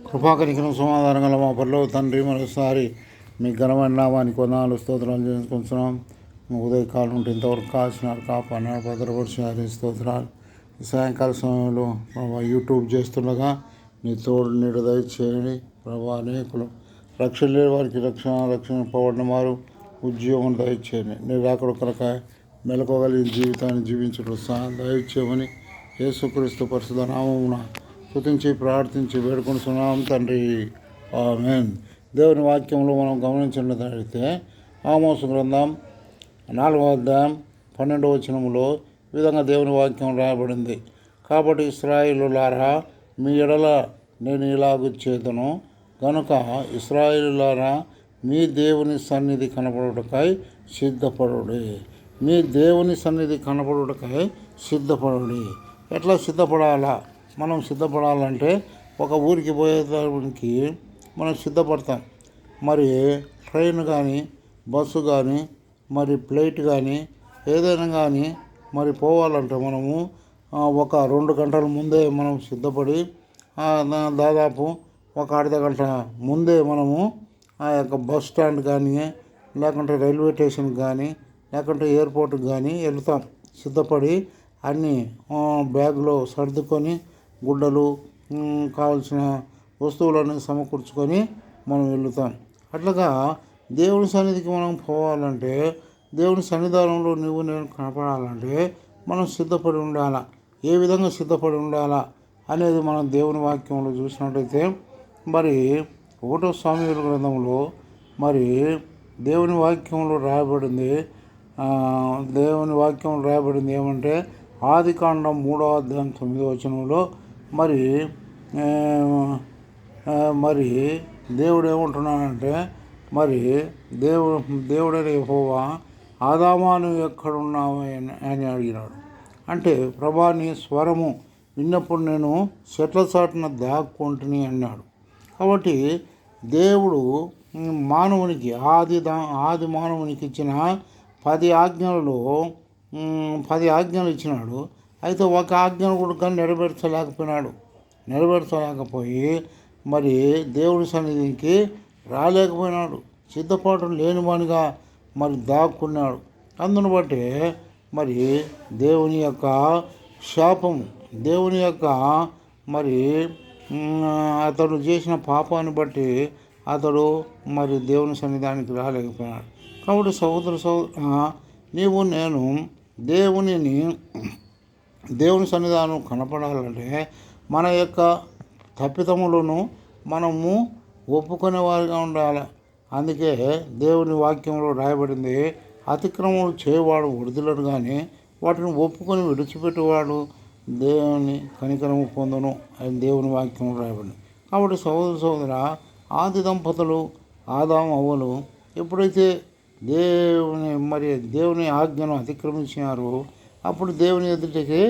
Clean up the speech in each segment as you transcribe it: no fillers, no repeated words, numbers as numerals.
కృపాకరికరం సమాధానం గల మా పరలోక తండ్రి, మరోసారి మీ ఘనమైన నామానికి వందనాలు స్తోత్రాలు చేసుకుంటున్నాం. ఉదయకాలం ఉంటే ఇంతవరకు కాల్చినారు, కాపాడినారు, భద్రపరిచినారు. స్తోత్రాలు. ఈ సాయంకాల సమయంలో ప్రభా యూట్యూబ్ చేస్తుండగా నీ తోడు నీడ దయచేయండి ప్రభా. అనేకులు రక్షణ లేని వారికి రక్షణ పోవడం వారు ఉద్యోగం దయచేయండి. నేను అక్కడ కనుక మెలకోగలిగిన జీవితాన్ని జీవించడం ఉత్సాహం దయచేయమని యేసుక్రీస్తు పరిశుద్ధ నామమున స్తుతించి ప్రార్థించి వేడుకొనుచున్నాం తండ్రి. ఆమేన్. దేవుని వాక్యంలో మనం గమనించినట్లయితే ఆమోసు గ్రంథం 4వ అధ్యాయం 12వ వచనములో ఈ విధంగా దేవుని వాక్యం రాయబడింది. కాబట్టి ఇశ్రాయేలులారా, మీ ఎడల నేను ఇలాగు చేతును గనుక ఇశ్రాయేలులారా, మీ దేవుని సన్నిధి కనపడుటకై సిద్ధపడుడి. మీ దేవుని సన్నిధి కనపడుటకై సిద్ధపడుడి. ఎట్లా సిద్ధపడాలా? మనం సిద్ధపడాలంటే ఒక ఊరికి పోయేదానికి మనం సిద్ధపడతాం. మరి ట్రైన్ కానీ, బస్సు కానీ, మరి ఫ్లైట్ కానీ, ఏదైనా కానీ మరి పోవాలంటే మనము ఒక 2 గంటల ముందే మనం సిద్ధపడి దాదాపు ఒక అర్ధ గంట ముందే మనము ఆ యొక్క బస్ స్టాండ్ కానీ, లేకుంటే రైల్వే స్టేషన్కి కానీ, లేకుంటే ఎయిర్పోర్ట్కి కానీ వెళ్తాం. సిద్ధపడి అన్నీ బ్యాగ్లో సర్దుకొని గుడ్డలు కావలసిన వస్తువులను సమకూర్చుకొని మనం వెళుతాం. అట్లాగా దేవుని సన్నిధికి మనం పోవాలంటే, దేవుని సన్నిధానంలో నువ్వు నేను కనపడాలంటే మనం సిద్ధపడి ఉండాలా. ఏ విధంగా సిద్ధపడి ఉండాలా అనేది మనం దేవుని వాక్యంలో చూసినట్టయితే, మరి 1వ సమూయేలు గ్రంథంలో మరి దేవుని వాక్యంలో రాయబడింది. ఏమంటే ఆదికాండం 3వ అధ్యాయం 9వ వచనంలో మరి దేవుడు ఏమంటున్నాడంటే, మరి దేవుడైన యెహోవా ఆదామా నువ్వు ఎక్కడున్నావు అని అడిగినాడు. అంటే ప్రభా, నీ స్వరము విన్నప్పుడు నేను చెట్ల చాటున దాక్కుంటుని అన్నాడు. కాబట్టి దేవుడు మానవునికి ఆది మానవునికి ఇచ్చిన 10 ఆజ్ఞలలో 10 ఆజ్ఞలు ఇచ్చినాడు. అయితే ఒక ఆజ్ఞను కూడా నెరవేర్చలేకపోయి మరి దేవుడి సన్నిధికి రాలేకపోయినాడు. సిద్ధపాటు లేనివానిగా మరి దాక్కున్నాడు. అందును బట్టి మరి దేవుని యొక్క శాపము, దేవుని యొక్క మరి అతడు చేసిన పాపాన్ని బట్టి అతడు మరి దేవుని సన్నిధానికి రాలేకపోయినాడు. కాబట్టి సహోదర నీవు నేను దేవుని సన్నిధానం కనపడాలంటే మన యొక్క తప్పిదములను మనము ఒప్పుకునే వారిగా ఉండాలి. అందుకే దేవుని వాక్యంలో రాయబడింది, అతిక్రమములు చేయవాడు వృద్ధులను కానీ వాటిని ఒప్పుకొని విడిచిపెట్టేవాడు దేవుని కనికరము పొందును అని దేవుని వాక్యంలో రాయబడింది. కాబట్టి సహోదర ఆది దంపతులు ఆదాము అవ్వలు ఎప్పుడైతే దేవుని ఆజ్ఞను అతిక్రమించినారో అప్పుడు దేవుని ఎదుటికి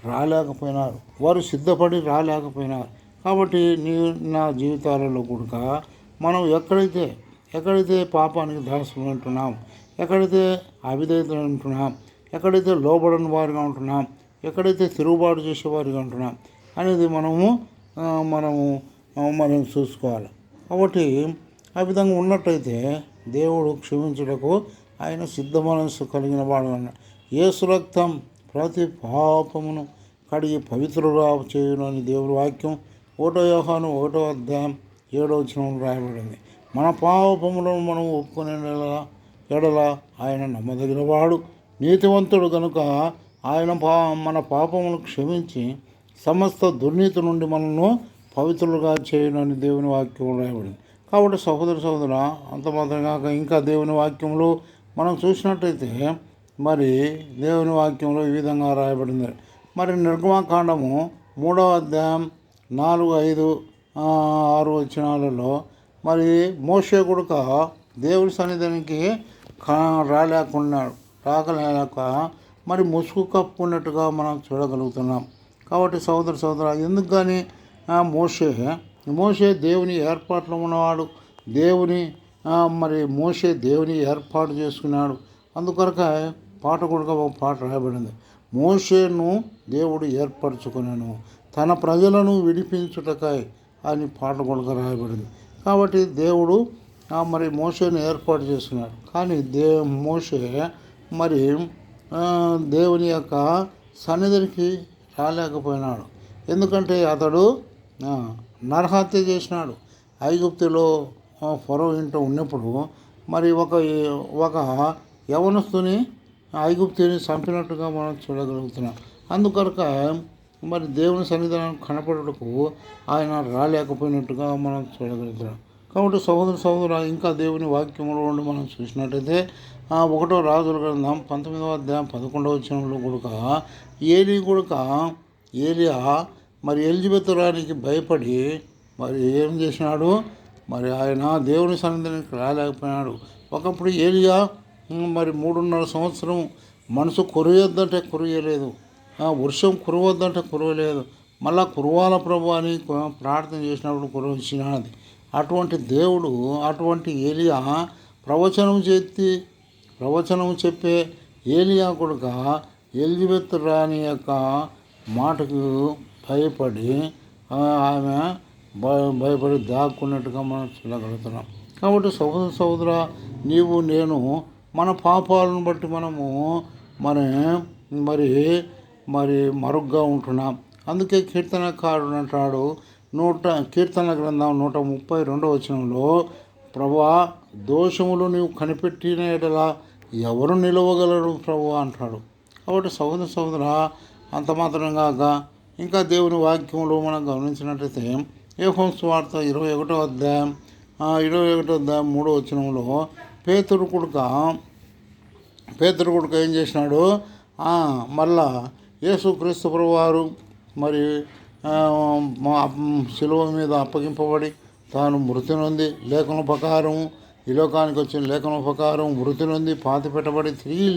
రాలేకపోయినారు. వారు సిద్ధపడి రాలేకపోయినారు. కాబట్టి నా జీవితాలలో కూడా మనం ఎక్కడైతే పాపానికి దాసులు ఉంటున్నాం, ఎక్కడైతే అవిధేయతలు ఉంటున్నాం, ఎక్కడైతే లోబడని వారిగా ఉంటున్నాం, ఎక్కడైతే తిరుగుబాటు చేసేవారిగా ఉంటున్నాం అనేది మనం చూసుకోవాలి. కాబట్టి ఆ విధంగా ఉన్నట్టయితే దేవుడు క్షమించుటకు ఆయన సిద్ధ మనస్సు కలిగిన వాడు అన్నాడు. యేసు రక్తం ప్రతి పాపమును కడిగి పవిత్రుగా చేయును అని దేవుడి వాక్యం 1 యోహాను 1వ అధ్యాయం 7వ వచనంలో రాయబడింది. మన పాపములను మనం ఒప్పుకునే ఎడల ఆయన నమ్మదగిన వాడు, నీతివంతుడు కనుక ఆయన మన పాపములను క్షమించి సమస్త దుర్నీతి నుండి మనల్ని పవిత్రులుగా చేయనని దేవుని వాక్యం రాయబడింది. కాబట్టి సహోదర అంత మాత్రం కాక ఇంకా దేవుని వాక్యంలో మనం చూసినట్టయితే మరి దేవుని వాక్యంలో ఈ విధంగా రాయబడింది. మరి నిర్గమాకాండము 3వ అధ్యాయం 4, 5, 6 వచనాలలో మరి మోషే కొడుక దేవుని సన్నిధానికి రాకలేక మరి ముసుగు కప్పుకున్నట్టుగా మనం చూడగలుగుతున్నాం. కాబట్టి సహోదర ఎందుకు కానీ మోషే దేవుని ఏర్పాట్లో ఉన్నవాడు. మోషే దేవుని ఏర్పాటు చేసుకున్నాడు. అందుకొరక పాట కూడా ఒక పాట రాయబడింది. మోషేను దేవుడు ఏర్పరచుకున్నాను తన ప్రజలను విడిపించుటకై అని పాట కూడా రాయబడింది. కాబట్టి దేవుడు మరి మోషేని ఏర్పాటు చేసుకున్నాడు. కానీ మోషే మరి దేవుని యొక్క సన్నిధికి రాలేకపోయినాడు. ఎందుకంటే అతడు నరహత్య చేసినాడు. ఐగుప్తులో ఫరో ఇంట్లో ఉన్నప్పుడు మరి ఒక యవనస్తుని ఐగుప్తుని చంపినట్టుగా మనం చూడగలుగుతున్నాం. అందుకొరక మరి దేవుని సన్నిధానం కనపడటకు ఆయన రాలేకపోయినట్టుగా మనం చూడగలుగుతున్నాం. కాబట్టి సహోదర ఇంకా దేవుని వాక్యంలో ఉండి మనం చూసినట్టయితే 1వ రాజుల గ్రంథం 19వ అధ్యాయం 11వ వచనంలో కూడా ఏలియా మరి ఎలిజబెత్ రాణికి భయపడి మరి ఏం చేసినాడు, మరి ఆయన దేవుని సన్నిధికి రాలేకపోయినాడు. ఒకప్పుడు ఏలియా మరి 3.5 సంవత్సరం మనసు కురియొద్దంటే కురియలేదు, వర్షం కురవద్దంటే కురవలేదు. మళ్ళా కురవాల ప్రభు అని ప్రార్థన చేసినప్పుడు కురవచ్చినది. అటువంటి దేవుడు, అటువంటి ఏలియా ప్రవచనం చెప్పే ఏలియా కొడుక ఎలిజబెత్ రాణి యొక్క మాటకు భయపడి ఆమె భయపడి దాక్కున్నట్టుగా మనం చూడగలుగుతున్నాం. కాబట్టి సహోదర నీవు నేను మన పాపాలను బట్టి మనము మరి మరుగ్గా ఉంటున్నాం. అందుకే కీర్తనకారుడు అంటాడు, కీర్తన గ్రంథం 132వ వచనంలో, ప్రభువా దోషములు నీవు కనిపెట్టిన ఎడల ఎవరు నిలవగలరు ప్రభువా అంటాడు. కాబట్టి సహోదర అంత మాత్రం కాక ఇంకా దేవుని వాక్యంలో మనం గమనించినట్లయితే యోహాను సువార్త 21వ అధ్యాయం 3వ వచనంలో పేతురు కొడుక ఏం చేసినాడు, మళ్ళా యేసుక్రీస్తు ప్రభువారు మరి శిలువ మీద అప్పగింపబడి తాను మృతి నొంది లేఖనం ప్రకారం ఈ లోకానికి వచ్చిన లేఖనం ప్రకారం మృతి నొంది పాతి పెట్టబడి తిరిగి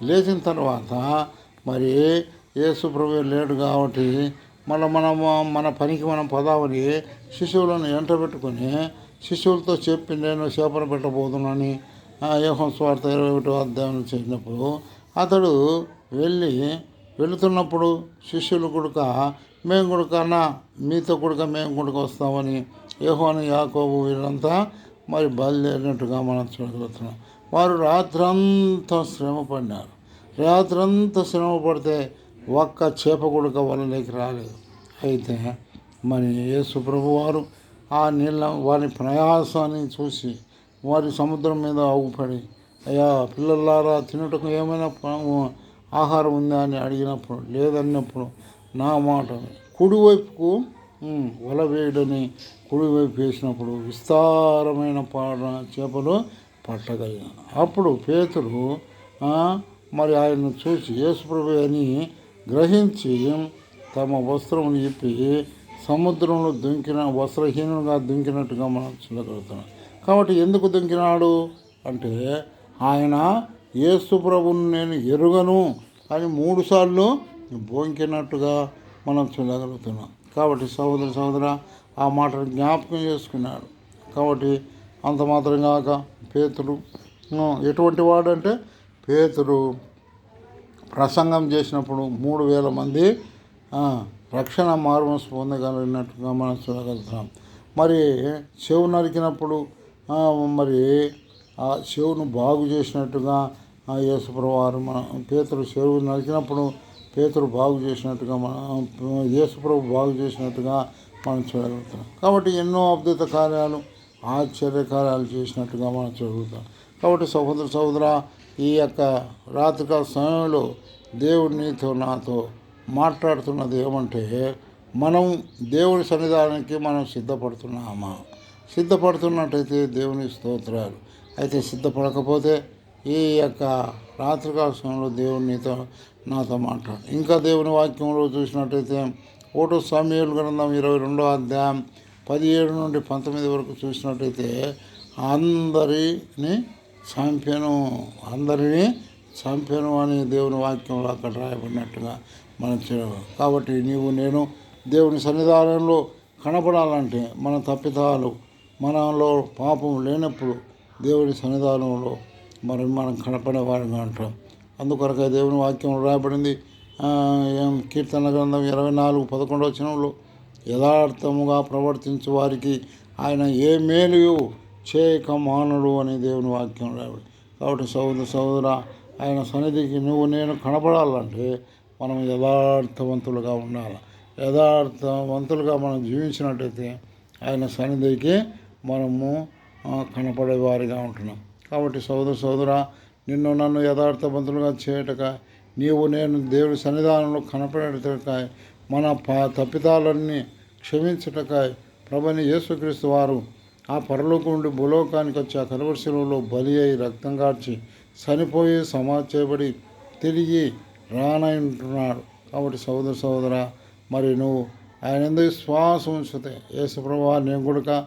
లేచిన తర్వాత మరి యేసు ప్రభువు లేడు కాబట్టి మన పనికి మనం పదావని శిశువులను ఎంటబెట్టుకొని శిశువులతో చెప్పి నేను చేపలు పెట్టబోతున్నానని యోహాను సువార్త 21వ అధ్యాయం చేసినప్పుడు అతడు వెళుతున్నప్పుడు శిష్యులు కొడుక మేము కొడుకన్నా మీతో కొడుక మేము కొడుక వస్తామని యోహాను యాకోబు వీళ్ళంతా మరి బయలుదేరినట్టుగా మనం చూడగలుగుతున్నాం. వారు రాత్రంతా శ్రమ పడితే ఒక్క చేప కొడుక వలలోకి రాలేదు. అయితే మరి యేసు ప్రభు వారు ఆ నీళ్ళ వారి ప్రయాసాన్ని చూసి వారి సముద్రం మీద ఆగుపడి, అయ్యా పిల్లలారా తినుటకు ఏమైనా ఆహారం ఉందా అని అడిగినప్పుడు లేదన్నప్పుడు నా మాట కుడివైపుకు వల వేయడని కుడివైపు వేసినప్పుడు విస్తారమైన చేపలు పట్టగలిగిన. అప్పుడు పేతురు మరి ఆయన్ను చూసి యేసుప్రభు అని గ్రహించి తమ వస్త్రమును చెప్పి సముద్రంలో వస్త్రహీనుగా దుంకినట్టుగా మనం చూడగలుగుతున్నాం. కాబట్టి ఎందుకు దుంకినాడు అంటే ఆయన యేసు ప్రభువును నేను ఎరుగను అని 3 సార్లు బొంకినట్టుగా మనం చూడగలుగుతున్నాం. కాబట్టి సహోదర ఆ మాటను జ్ఞాపకం చేసుకున్నాడు. కాబట్టి అంత మాత్రం కాక పేతురు ఎటువంటి వాడంటే పేతురు ప్రసంగం చేసినప్పుడు 3,000 మంది రక్షణ మార్మస్ పొందగలిగినట్టుగా మనం చూడగలుగుతాం. మరి చెవు నరికినప్పుడు మరి ఆ చెవును బాగు చేసినట్టుగా యేసుప్రభు పేతురు చెవు నరికినప్పుడు పేతురు బాగు చేసినట్టుగా యేసుప్రభు బాగు చేసినట్టుగా మనం చూడగలుగుతాం. కాబట్టి ఎన్నో అద్భుత కార్యాలు ఆశ్చర్య కార్యాలు చేసినట్టుగా మనం చూడగలుగుతాం. కాబట్టి సహోదర ఈ యొక్క రాత్రికాల సమయంలో దేవుడు నీతో నాతో మాట్లాడుతున్నది ఏమంటే, మనం దేవుని సన్నిధానానికి మనం సిద్ధపడుతున్నట్టయితే దేవుని స్తోత్రాలు. అయితే సిద్ధపడకపోతే ఈ యొక్క రాత్రికాల సమయంలో దేవుడు నీతో నాతో మాట్లాడు. ఇంకా దేవుని వాక్యంలో చూసినట్టయితే 1 సమూయేలు గ్రంథం 22వ అధ్యాయం 17 నుండి 19 వరకు చూసినట్టయితే అందరినీ చంపెను అని దేవుని వాక్యంలో అక్కడ రాయబడినట్టుగా మనం చూడాలి. కాబట్టి నీవు నేను దేవుని సన్నిధానంలో కనపడాలంటే మన తప్పిదాలు మనలో పాపం లేనప్పుడు దేవుని సన్నిధానంలో మనం కనపడేవాడిగా అంటాం. అందుకొరకే దేవుని వాక్యం రాయబడింది. కీర్తన గ్రంథం 24:11 వచనంలో యథార్థముగా ప్రవర్తించు వారికి ఆయన ఏ మేలు చేయక మానడు అని దేవుని వాక్యం రాబడి. కాబట్టి సహోదర ఆయన సన్నిధికి నువ్వు నేను కనపడాలంటే మనం యథార్థవంతులుగా ఉండాలి. యథార్థవంతులుగా మనం జీవించినట్టయితే ఆయన సన్నిధికి మనము కనపడే వారిగా ఉంటున్నాం. కాబట్టి సహోదర నిన్ను నన్ను యథార్థవంతులుగా చేయటక నీవు నేను దేవుడి సన్నిధానంలో కనపడేటకాయ మన తప్పిదాలన్నీ క్షమించటకాయ ప్రభుని యేసుక్రీస్తు వారు ఆ పరలోకం నుండి భూలోకానికి వచ్చి ఆ కలువరి శిలువలో బలి అయి రక్తం కార్చి చనిపోయి సమాధి చేయబడి తిరిగి రానంటున్నాడు. కాబట్టి సహోదర మరి నువ్వు ఆయన ఎందుకు విశ్వాసం ఉంచితే యేసుప్రభువా నేను కొడుక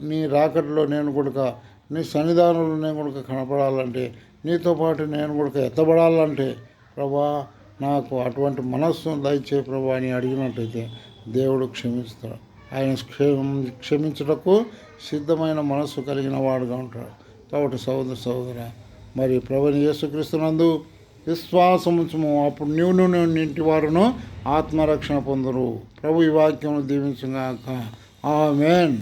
నీ రాకట్లో నేను కొడుక నీ సన్నిధానంలో నేను కొడుక కనపడాలంటే నీతో పాటు నేను కొడుక ఎత్తబడాలంటే ప్రభా నాకు అటువంటి మనస్సు దయచే ప్రభా అని అడిగినట్టయితే దేవుడు క్షమిస్తాడు. ఆయన క్షమించుటకు సిద్ధమైన మనస్సు కలిగిన వాడుగా ఉంటాడు. కాబట్టి సహోదర మరి ప్రభుని యేసుక్రీస్తునందు విశ్వాసముంచుము, అప్పుడు నీవు ఇంటి వారును ఆత్మరక్షణ పొందరు. ప్రభు ఈ వాక్యమును దీవించుగాక. ఆమేన్.